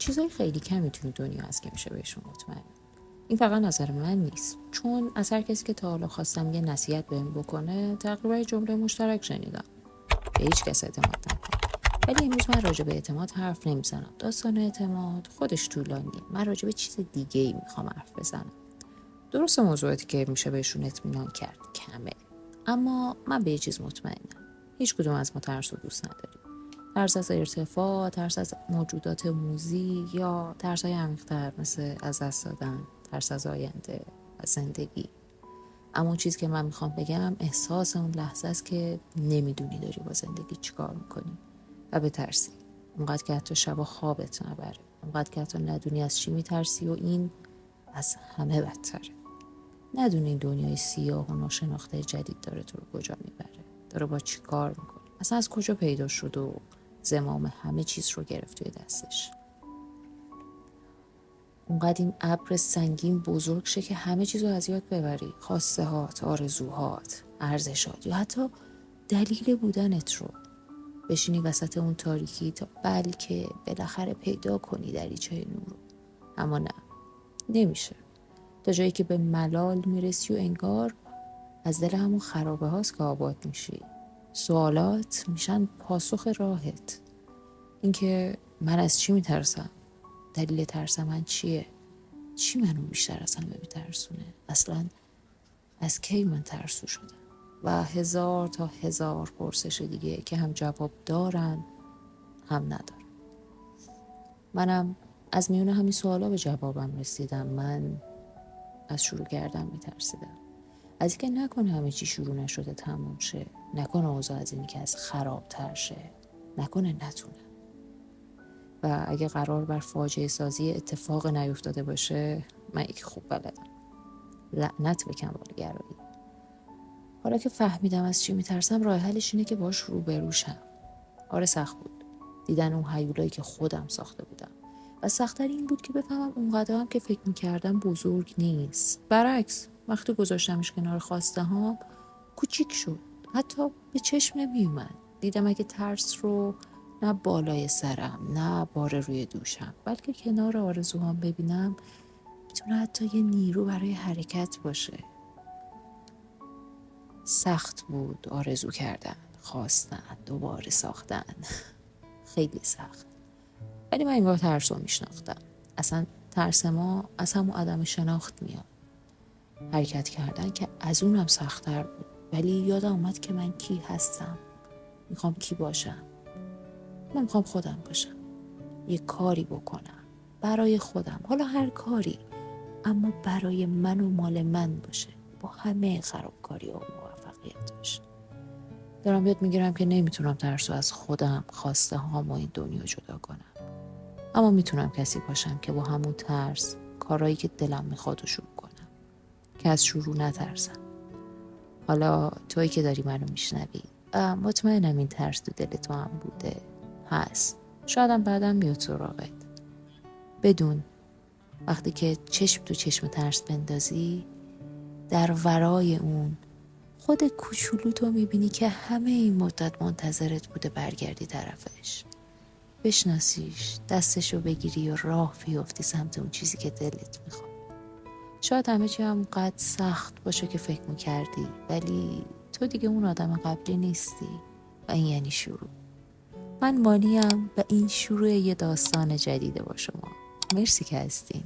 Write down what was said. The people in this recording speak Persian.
چیزای خیلی کمی توی دنیا هست که میشه بهشون مطمئن. این فقط نظر من نیست، چون از هر کسی که تا حالا خواستم یه نصیحت بهم بکنه تقریبا یه جمله مشترک شنیدم: به هیچ کس اعتماد نکن. ولی امروز من راجع به اعتماد حرف نمیزنم. داستان اعتماد خودش طولانیه. من راجع به چیز دیگه ای میخوام حرف بزنم. درست موضوعاتی که میشه بهشون اطمینان کرد کمه، اما من به یه چیز مطمئنم: هیچ کدوم از ما ترس رو دوست نداریم. ترس از ارتفاع، ترس از موجودات موذی، یا ترس‌های عمیق‌تر مثل از دست دادن، ترس از آینده، از زندگی. اما اون چیزی که من میخوام بگم احساس اون لحظه است که نمیدونی داری با زندگی چیکار میکنی و بترسی. اونقدر که حتی شبا خوابت نبره، اونقدر که حتی ندونی از چی میترسی، و این از همه بدتره. ندونی این دنیای سیاه و ناشناخته جدید داره تو رو کجا میبره، داره با چی کار میکنه، اصلا از کجا پیدا شد و زمام همه چیز رو گرفت توی دستش. اونقدر این ابر سنگین بزرگ شه که همه چیز رو از یاد ببری، خواسته هات، آرزوهات، ارزشات، یا حتی دلیل بودنت رو. بشینی وسط اون تاریکی تا بلکه بالاخره پیدا کنی دریچه نور رو. اما نه، نمیشه. تا جایی که به ملال میرسی و انگار از دل همون خرابه هاست که آباد میشی. سوالات میشن پاسخ راهت. اینکه من از چی میترسم؟ دلیل ترس من چیه؟ چی منو بیشتر از همه میترسونه؟ اصلا از کی من ترسو شدم؟ و هزار تا هزار پرسش دیگه که هم جواب دارن هم ندارن. منم از میون همین سوالا به جوابم رسیدم. من از شروع کردن میترسیدم، از اینکه نکنه همه چی شروع نشده تموم شه، نکنه اوضاع از اینی که از خرابتر شه، نکنه نتونه. و اگه قرار بر فاجعه سازی اتفاق نیفتاده باشه، من یک خوب بلدم. لعنت به کمال‌گرایی. حالا که فهمیدم از چی میترسم، راه حلش اینه که باش روبرو شم. آره سخت بود دیدن اون هیولایی که خودم ساخته بودم، و سخت‌تر این بود که بفهمم اونقدر هم که فکر میکردم بزرگ نیست. برعکس، وقتی گذاشتمش کنار خواسته هام کوچیک شد، حتی به چشم نمیومد. دیدم اگه ترس رو نه بالای سرم نه بار روی دوشم، بلکه کنار آرزوهام ببینم، میتونه حتی یه نیرو برای حرکت باشه. سخت بود آرزو کردن، خواستن، دوباره ساختن. خیلی سخت. ولی من انگار ترس رو میشناختم. اصلا ترس ما از همون عدم شناخت میاد. حرکت کردن که از اونم سخت‌تر بود. ولی یادم اومد که من کی هستم. میخوام کی باشم. من میخوام خودم باشم. یه کاری بکنم برای خودم، حالا هر کاری، اما برای من و مال من باشه، با همه خرابکاری و موفقیتش. دارم یاد میگیرم که نمیتونم ترسو از خودم، خواسته هام و این دنیا جدا کنم. اما میتونم کسی باشم که با همون ترس کارایی که دلم میخواد رو شروع کنم، که از شروع نترسم. حالا تویی که داری منو میشنوی، مطمئنم این ترس تو دل تو هم بوده، هست. شایدم بعدم بیاد سراغت. بدون وقتی که چشم تو چشم ترس بندازی، در ورای اون خود کوچولو تو میبینی که همه این مدت منتظرت بوده برگردی طرفش، بشناسیش، دستشو بگیری و راه بیفتی سمت اون چیزی که دلت میخواد. شاید همه چی هم قد سخت باشه که فکر میکردی، ولی تو دیگه اون آدم قبلی نیستی و این یعنی شروع. من مانیم و این شروع یه داستان جدیده با شما. مرسی که هستین.